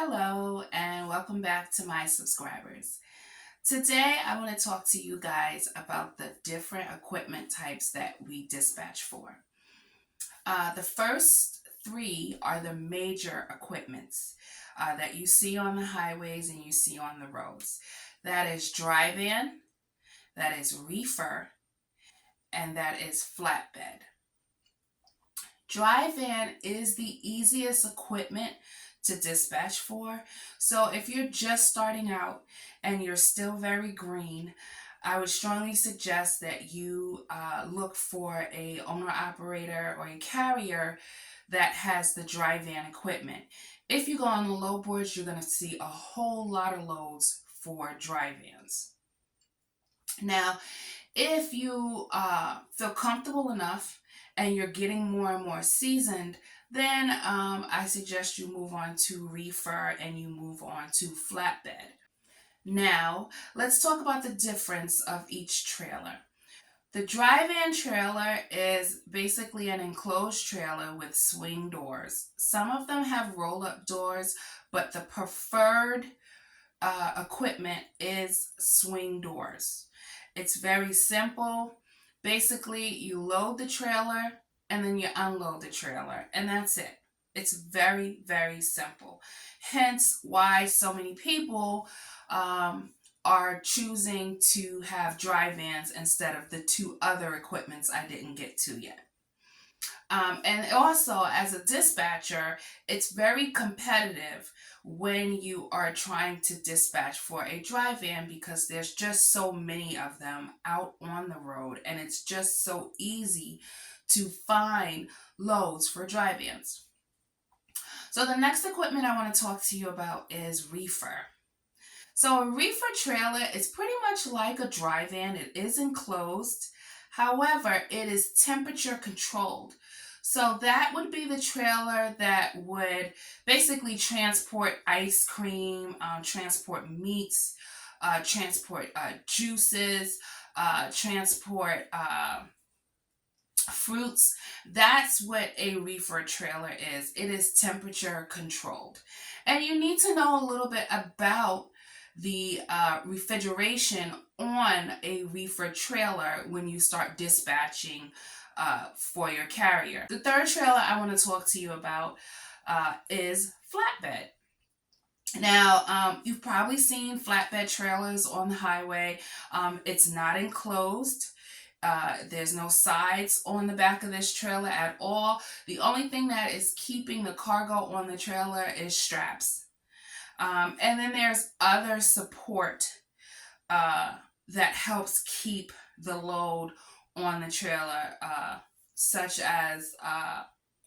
Hello, and welcome back to my subscribers. Today, I want to talk to you guys about the different equipment types that we dispatch for. The first three are the major equipments that you see on the highways and you see on the roads. That is dry van, that is reefer, and that is flatbed. Dry van is the easiest equipment to dispatch for. So if you're just starting out and you're still very green, I would strongly suggest that you look for a owner operator or a carrier that has the dry van equipment. If you go on the low boards, you're going to see a whole lot of loads for dry vans. Now, if you feel comfortable enough and you're getting more and more seasoned, then I suggest you move on to reefer and you move on to flatbed. Now, let's talk about the difference of each trailer. The dry van trailer is basically an enclosed trailer with swing doors. Some of them have roll-up doors, but the preferred equipment is swing doors. It's very simple. Basically, you load the trailer and then you unload the trailer, and that's it. It's very, very simple. Hence, why so many people are choosing to have dry vans instead of the two other equipments I didn't get to yet. And also, as a dispatcher, it's very competitive when you are trying to dispatch for a dry van because there's just so many of them out on the road, and it's just so easy to find loads for dry vans. So the next equipment I want to talk to you about is reefer. So a reefer trailer is pretty much like a dry van. It is enclosed. However, it is temperature controlled. So that would be the trailer that would basically transport ice cream, transport meats, transport juices, transport fruits. That's what a reefer trailer is. It is temperature controlled. And you need to know a little bit about the refrigeration on a reefer trailer when you start dispatching for your carrier. The third trailer I want to talk to you about is flatbed. Now, you've probably seen flatbed trailers on the highway. It's not enclosed. There's no sides on the back of this trailer at all. The only thing that is keeping the cargo on the trailer is straps. And then there's other support that helps keep the load on the trailer, such as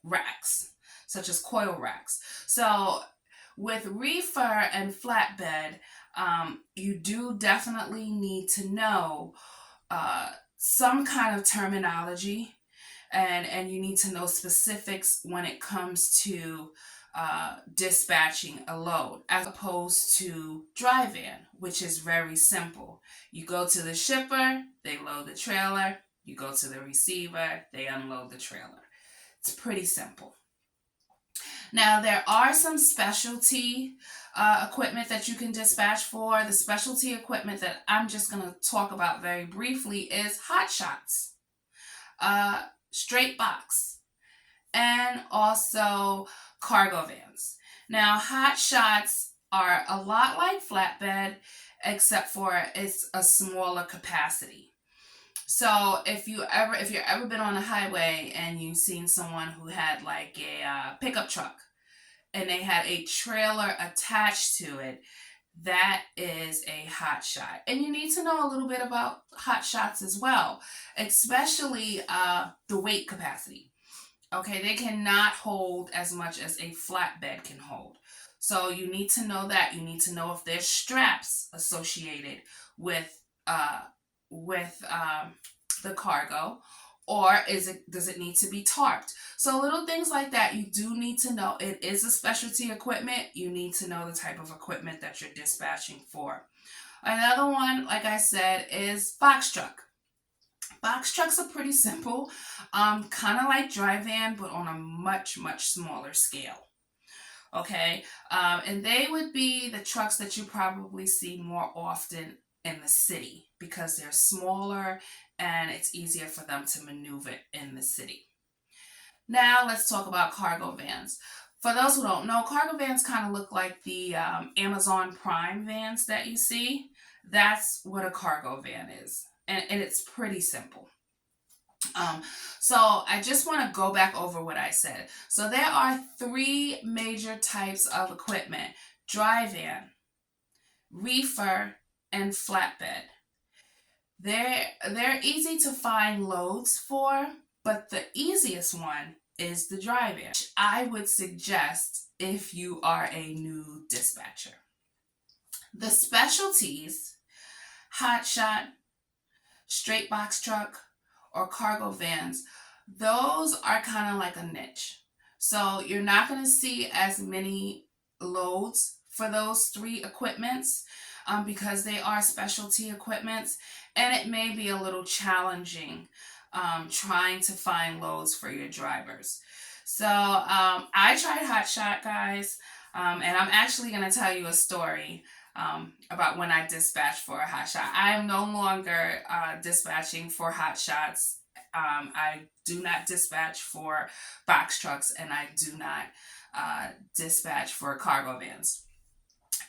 racks, such as coil racks. So with reefer and flatbed, you do definitely need to know some kind of terminology, and you need to know specifics when it comes to dispatching a load, as opposed to dry van, which is very simple. You go to the shipper, they load the trailer. You go to the receiver, they unload the trailer. It's pretty simple. Now, there are some specialty equipment that you can dispatch for. The specialty equipment that I'm just going to talk about very briefly is hot shots, straight box, and also cargo vans. Now, hot shots are a lot like flatbed, except for it's a smaller capacity. So if you've ever been on a highway and you've seen someone who had like a pickup truck and they had a trailer attached to it, that is a hot shot. And you need to know a little bit about hot shots as well, especially the weight capacity. Okay, they cannot hold as much as a flatbed can hold. So you need to know that. You need to know if there's straps associated with the cargo, or does it need to be tarped? So little things like that you do need to know. It is a specialty equipment. You need to know the type of equipment that you're dispatching for. Another one, like I said, is box truck. Box trucks are pretty simple, kind of like dry van, but on a much, much smaller scale. Okay, and they would be the trucks that you probably see more often in the city because they're smaller and it's easier for them to maneuver in the city. Now let's talk about cargo vans. For those who don't know, cargo vans kind of look like the Amazon Prime vans that you see. That's what a cargo van is, and it's pretty simple. Um, so I just want to go back over what I said. So there are three major types of equipment: dry van, reefer, and flatbed. They're easy to find loads for, but the easiest one is the dry van, which I would suggest if you are a new dispatcher. The specialties: hotshot, straight box truck, or cargo vans, those are kind of like a niche. So you're not going to see as many loads for those three equipments because they are specialty equipments, and it may be a little challenging trying to find loads for your drivers. So I tried hotshot, guys, and I'm actually going to tell you a story about when I dispatched for a hot shot. I am no longer dispatching for hot shots. I do not dispatch for box trucks, and I do not dispatch for cargo vans.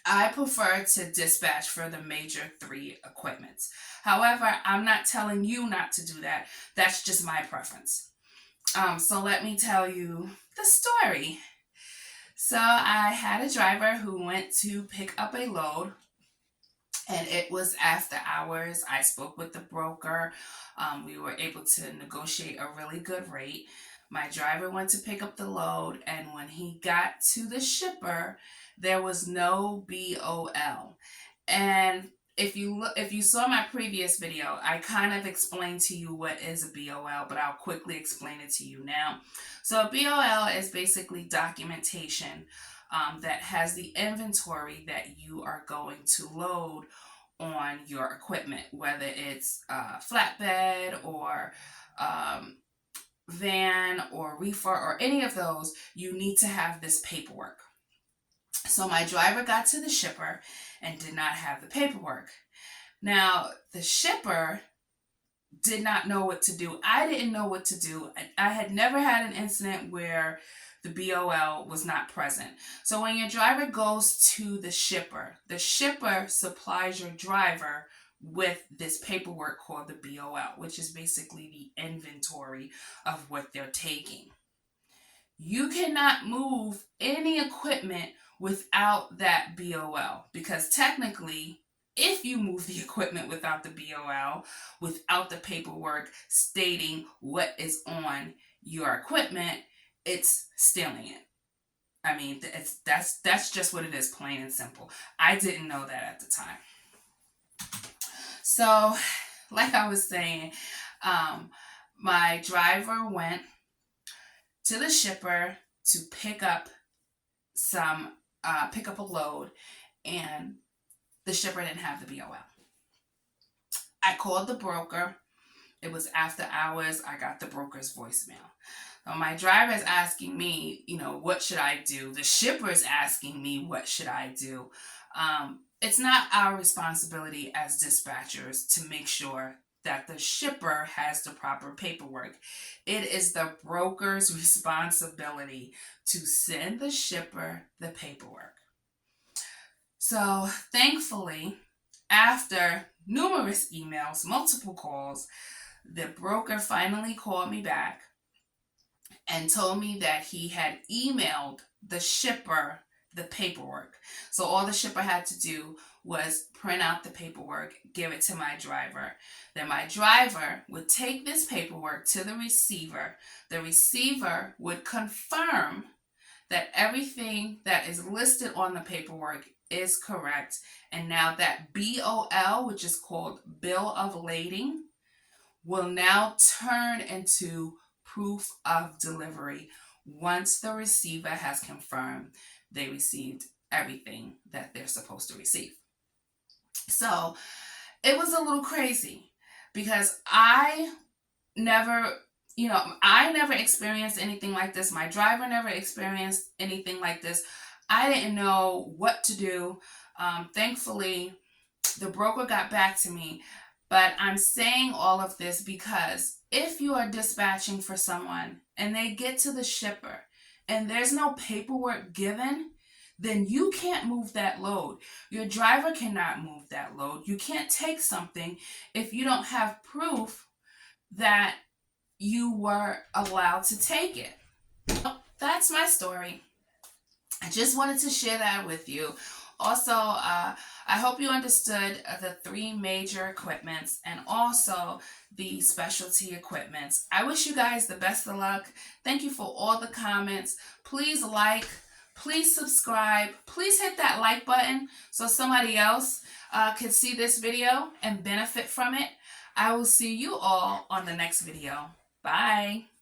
I prefer to dispatch for the major three equipments. However, I'm not telling you not to do that. That's just my preference. So let me tell you the story. So I had a driver who went to pick up a load, and it was after hours. I spoke with the broker. We were able to negotiate a really good rate. My driver went to pick up the load, and when he got to the shipper, there was no BOL. And if you saw my previous video, I kind of explained to you what is a BOL, but I'll quickly explain it to you now. So a BOL is basically documentation that has the inventory that you are going to load on your equipment, whether it's flatbed or van or reefer or any of those. You need to have this paperwork. So my driver got to the shipper and did not have the paperwork. Now, the shipper did not know what to do. I didn't know what to do. I had never had an incident where the BOL was not present. So when your driver goes to the shipper supplies your driver with this paperwork called the BOL, which is basically the inventory of what they're taking. You cannot move any equipment without that BOL, because technically, if you move the equipment without the BOL, without the paperwork stating what is on your equipment, it's stealing it. I mean, that's just what it is, plain and simple. I didn't know that at the time. So, like I was saying, my driver went to the shipper to pick up a load, and the shipper didn't have the BOL. I called the broker. It was after hours. I got the broker's voicemail. So my driver is asking me, what should I do? The shipper is asking me, what should I do? It's not our responsibility as dispatchers to make sure that the shipper has the proper paperwork. It is the broker's responsibility to send the shipper the paperwork. So thankfully, after numerous emails, multiple calls, the broker finally called me back and told me that he had emailed the shipper the paperwork. So all the shipper had to do was print out the paperwork, give it to my driver. Then my driver would take this paperwork to the receiver. The receiver would confirm that everything that is listed on the paperwork is correct. And now that BOL, which is called Bill of Lading, will now turn into proof of delivery once the receiver has confirmed they received everything that they're supposed to receive. So it was a little crazy because I never experienced anything like this. My driver never experienced anything like this. I didn't know what to do. Thankfully, the broker got back to me. But I'm saying all of this because if you are dispatching for someone and they get to the shipper and there's no paperwork given, then you can't move that load. Your driver cannot move that load. You can't take something if you don't have proof that you were allowed to take it. That's my story. I just wanted to share that with you. Also, I hope you understood the three major equipments and also the specialty equipments. I wish you guys the best of luck. Thank you for all the comments. Please like, please subscribe, please hit that like button so somebody else can see this video and benefit from it. I will see you all on the next video. Bye.